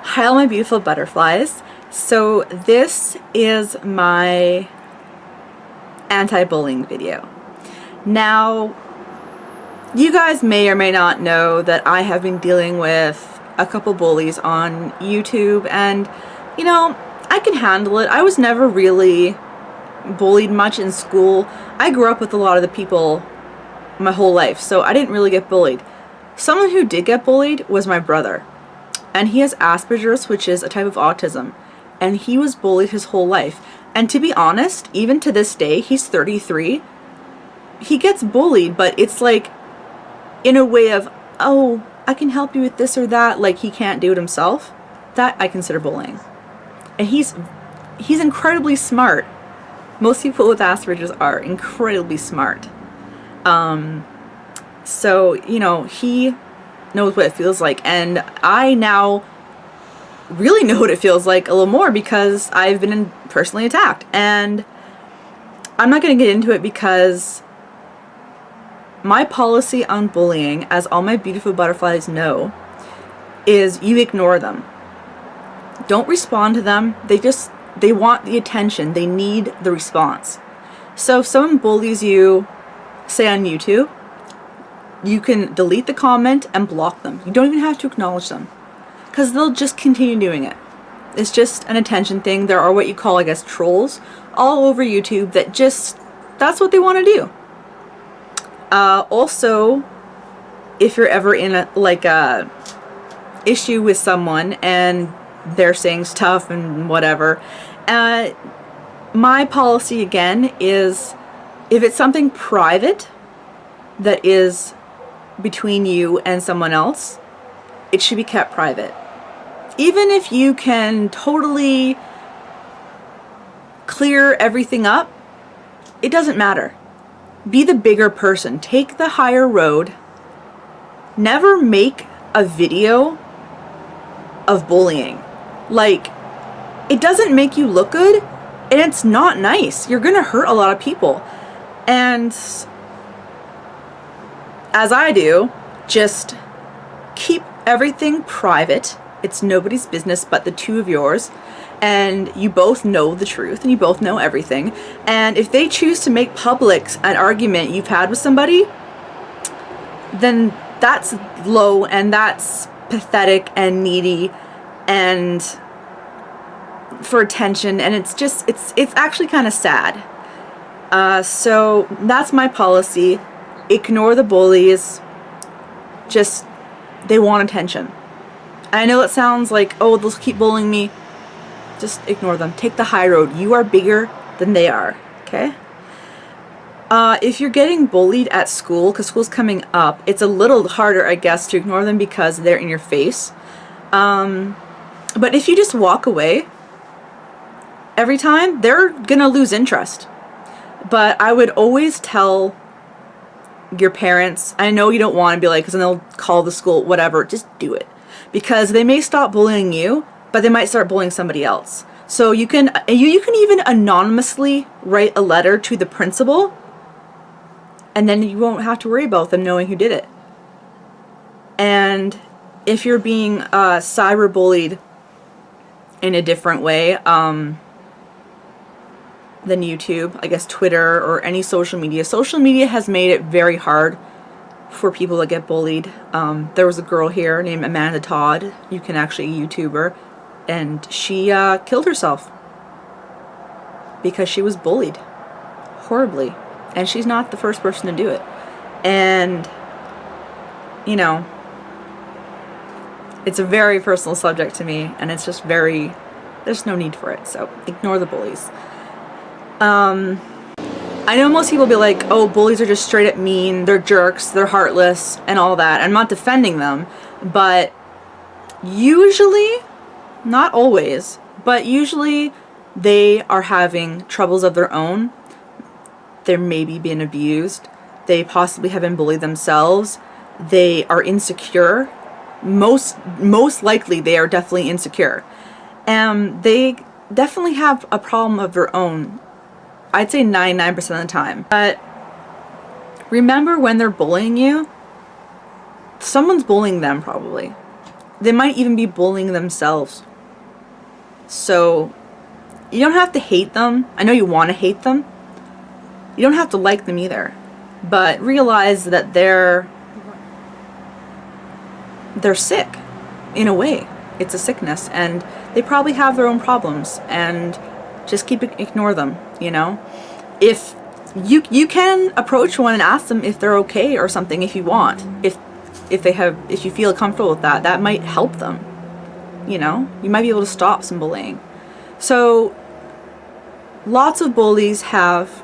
Hi all my beautiful butterflies. So this is my anti-bullying video. Now, you guys may or may not know that I have been dealing with a couple bullies on YouTube, and you know, I can handle it. I was never really bullied much in school. I grew up with a lot of the people my whole life, so I didn't really get bullied. Someone who did get bullied was my brother. And he has Asperger's, which is a type of autism. And he was bullied his whole life. And to be honest, even to this day, he's 33, he gets bullied, but it's like in a way of, oh, I can help you with this or that, like he can't do it himself. That I consider bullying. And he's incredibly smart. Most people with Asperger's are incredibly smart. So, you know, he knows what it feels like, and I now really know what it feels like a little more because I've been personally attacked. And I'm not going to get into it because my policy on bullying, as all my beautiful butterflies know, is you ignore them. Don't respond to them. They want the attention. They need the response. So if someone bullies you, say on YouTube, you can delete the comment and block them. You don't even have to acknowledge them, because they'll just continue doing it. It's just an attention thing. There are what you call, I guess, trolls all over YouTube that that's what they want to do. Also, if you're ever in a issue with someone and they're saying stuff and whatever, my policy again is, if it's something private that is between you and someone else, it should be kept private. Even if you can totally clear everything up, it doesn't matter. Be the bigger person. Take the higher road. Never make a video of bullying. Like, it doesn't make you look good, and it's not nice. You're gonna hurt a lot of people. And as I do, just keep everything private. It's nobody's business but the two of yours, and you both know the truth and you both know everything. And if they choose to make public an argument you've had with somebody, then that's low and that's pathetic and needy and for attention, and it's actually kind of sad. So that's my policy. Ignore the bullies. Just, they want attention. And I know it sounds like, oh, they'll keep bullying me. Just ignore them. Take the high road. You are bigger than they are, okay? If you're getting bullied at school, because school's coming up, it's a little harder, I guess, to ignore them because they're in your face. But if you just walk away every time, they're gonna lose interest. But I would always tell your parents, I know you don't want to be like, because then they'll call the school, whatever, just do it. Because they may stop bullying you, but they might start bullying somebody else. So you can even anonymously write a letter to the principal, and then you won't have to worry about them knowing who did it. And if you're being cyberbullied in a different way, than YouTube, I guess Twitter or any social media. Social media has made it very hard for people that get bullied. There was a girl here named Amanda Todd, you can actually YouTube her, and she killed herself because she was bullied horribly, and she's not the first person to do it. And you know, it's a very personal subject to me, and it's just there's no need for it, so ignore the bullies. I know most people be like, oh, bullies are just straight up mean, they're jerks, they're heartless, and all that. I'm not defending them, but usually, not always, but usually they are having troubles of their own. They're maybe being abused. They possibly have been bullied themselves. They are insecure. Most likely they are definitely insecure. And they definitely have a problem of their own. I'd say 99% of the time. But remember, when they're bullying you, someone's bullying them probably. they might even be bullying themselves. So you don't have to hate them. I know you want to hate them. You don't have to like them either. But realize that they're sick in a way. It's a sickness, and they probably have their own problems, and just ignore them, you know? If you can approach one and ask them if they're okay or something if you want. If you feel comfortable with that, that might help them. You know? You might be able to stop some bullying. So lots of bullies have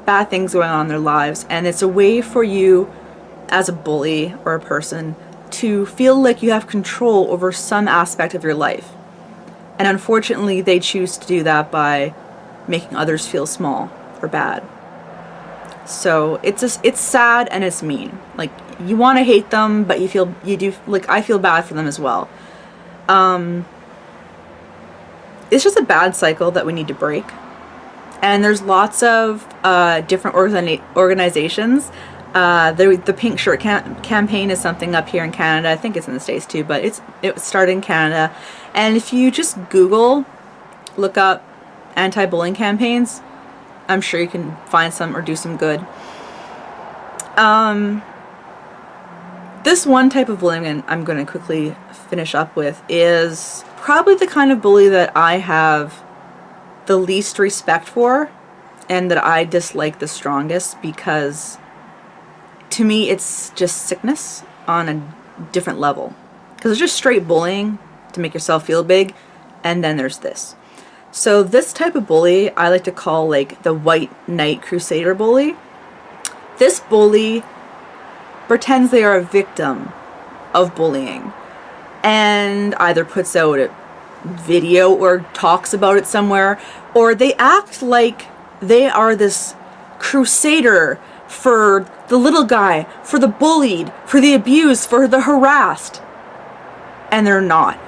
bad things going on in their lives, and it's a way for you as a bully or a person to feel like you have control over some aspect of your life. And unfortunately, they choose to do that by making others feel small or bad. So it's sad and it's mean. Like, you want to hate them, but I feel bad for them as well. It's just a bad cycle that we need to break. And there's lots of different organizations. The Pink Shirt campaign is something up here in Canada. I think it's in the States too, but it started in Canada. And if you just look up anti-bullying campaigns, I'm sure you can find some or do some good. This one type of bullying I'm going to quickly finish up with is probably the kind of bully that I have the least respect for and that I dislike the strongest, because to me it's just sickness on a different level. Because it's just straight bullying to make yourself feel big, and then there's this. So this type of bully I like to call like the White Knight Crusader bully. This bully pretends they are a victim of bullying and either puts out a video or talks about it somewhere, or they act like they are this crusader for the little guy, for the bullied, for the abused, for the harassed. And they're not.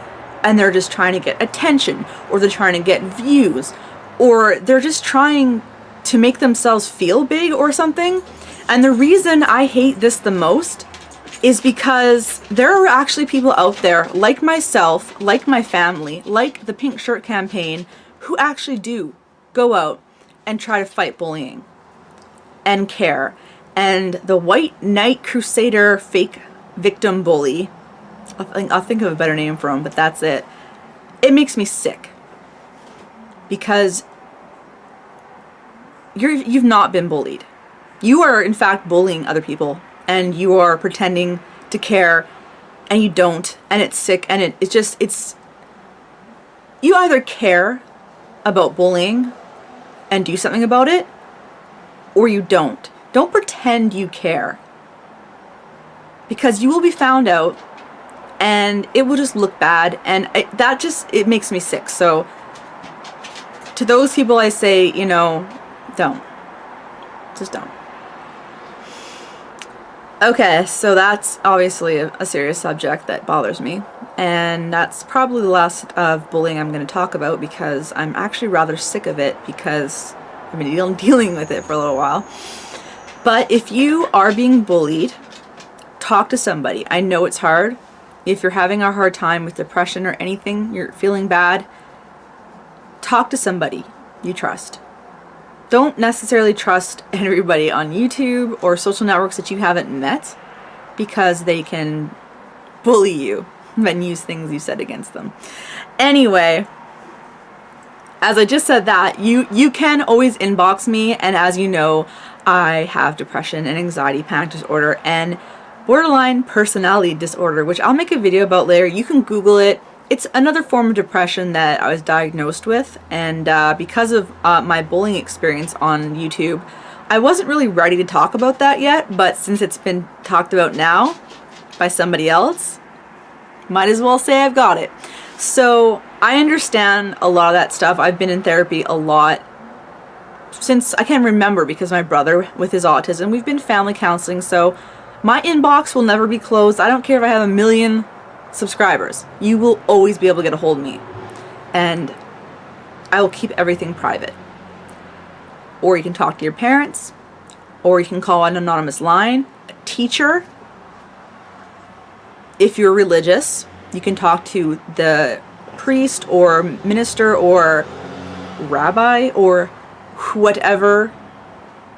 And they're just trying to get attention, or they're trying to get views, or they're just trying to make themselves feel big or something. And the reason I hate this the most is because there are actually people out there like myself, like my family, like the Pink Shirt campaign, who actually do go out and try to fight bullying and care. And the White Knight Crusader fake victim bully, I'll think of a better name for him, but that's it. It makes me sick. Because you've not been bullied. You are in fact bullying other people, and you are pretending to care, and you don't, and it's sick, and it's you either care about bullying and do something about it, or you don't. Don't pretend you care, because you will be found out, and it will just look bad, and it makes me sick. So to those people I say, don't. Just don't. Okay, so that's obviously a serious subject that bothers me, and that's probably the last of bullying I'm going to talk about, because I'm actually rather sick of it, because I've been dealing with it for a little while. But if you are being bullied, talk to somebody. I know it's hard. If you're having a hard time with depression or anything, you're feeling bad, talk to somebody you trust. Don't necessarily trust everybody on YouTube or social networks that you haven't met, because they can bully you and use things you said against them. Anyway, as I just said that, you can always inbox me, and as you know, I have depression and anxiety panic disorder and borderline personality disorder, which I'll make a video about later. You can Google it. It's another form of depression that I was diagnosed with, and because of my bullying experience on YouTube, I wasn't really ready to talk about that yet, but since it's been talked about now by somebody else, might as well say I've got it. So I understand a lot of that stuff. I've been in therapy a lot since I can remember, because my brother with his autism, we've been family counseling, so my inbox will never be closed. I don't care if I have 1 million subscribers. You will always be able to get a hold of me, and I will keep everything private. Or you can talk to your parents, or you can call an anonymous line, a teacher. If you're religious, You can talk to the priest or minister or rabbi or whatever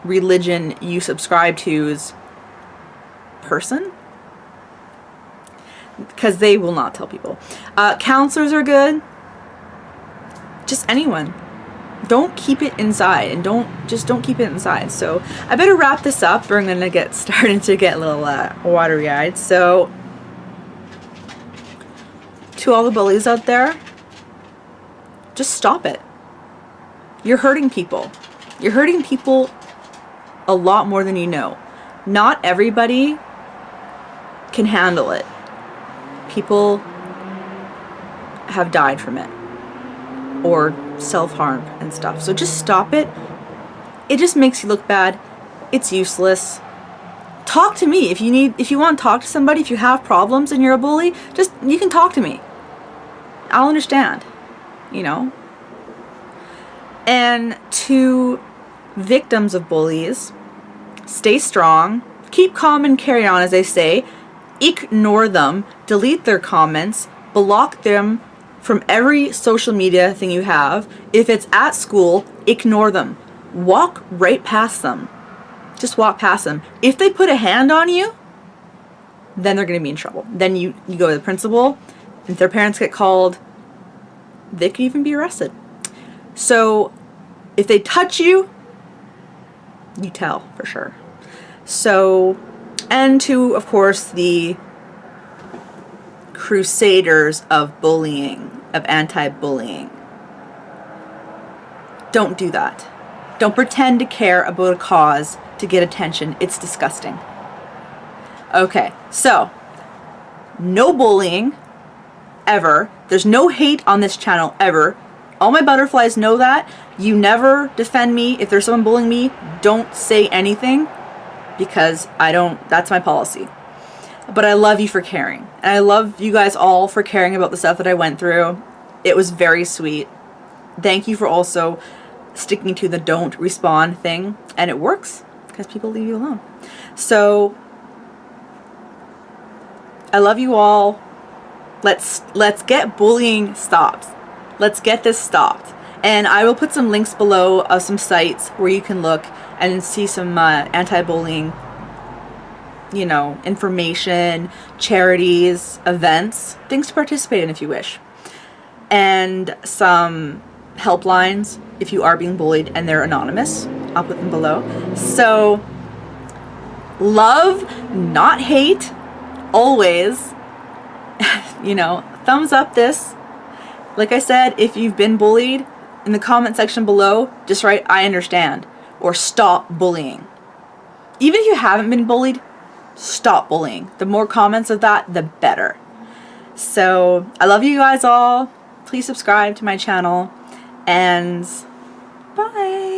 religion you subscribe to's person, because they will not tell people. Counselors are good. Just anyone. Don't keep it inside, and don't keep it inside. So I better wrap this up. We're gonna get starting to get a little watery eyed. So to all the bullies out there, just stop it. You're hurting people. You're hurting people a lot more than you know. Not everybody can handle it. People have died from it, or self-harm and stuff. So just stop it. It just makes you look bad. It's useless. Talk to me if you want to talk to somebody. If you have problems and you're a bully, you can talk to me. I'll understand, you know. And to victims of bullies, stay strong, keep calm and carry on, as they say. Ignore them, delete their comments, block them from every social media thing you have. If it's at school, ignore them. Walk right past them. Just walk past them. If they put a hand on you, then they're going to be in trouble. Then you go to the principal. If their parents get called, they could even be arrested. So if they touch you, you tell for sure. So, and to, of course, the crusaders of bullying, of anti-bullying, don't do that. Don't pretend to care about a cause to get attention. It's disgusting. Okay, so no bullying ever. There's no hate on this channel ever. All my butterflies know that. You never defend me. If there's someone bullying me, don't say anything, because that's my policy. But I love you for caring. And I love you guys all for caring about the stuff that I went through. It was very sweet. Thank you for also sticking to the don't respond thing. And it works, because people leave you alone. So I love you all. Let's get bullying stopped. Let's get this stopped. And I will put some links below of some sites where you can look and see some anti-bullying, you know, information, charities, events, things to participate in if you wish. And some helplines if you are being bullied and they're anonymous. I'll put them below. So love, not hate, always. You know, thumbs up this. Like I said, if you've been bullied, in the comment section below, just write "I understand" or "stop bullying." Even if you haven't been bullied, stop bullying. The more comments of that, the better. So I love you guys all. Please subscribe to my channel, and bye.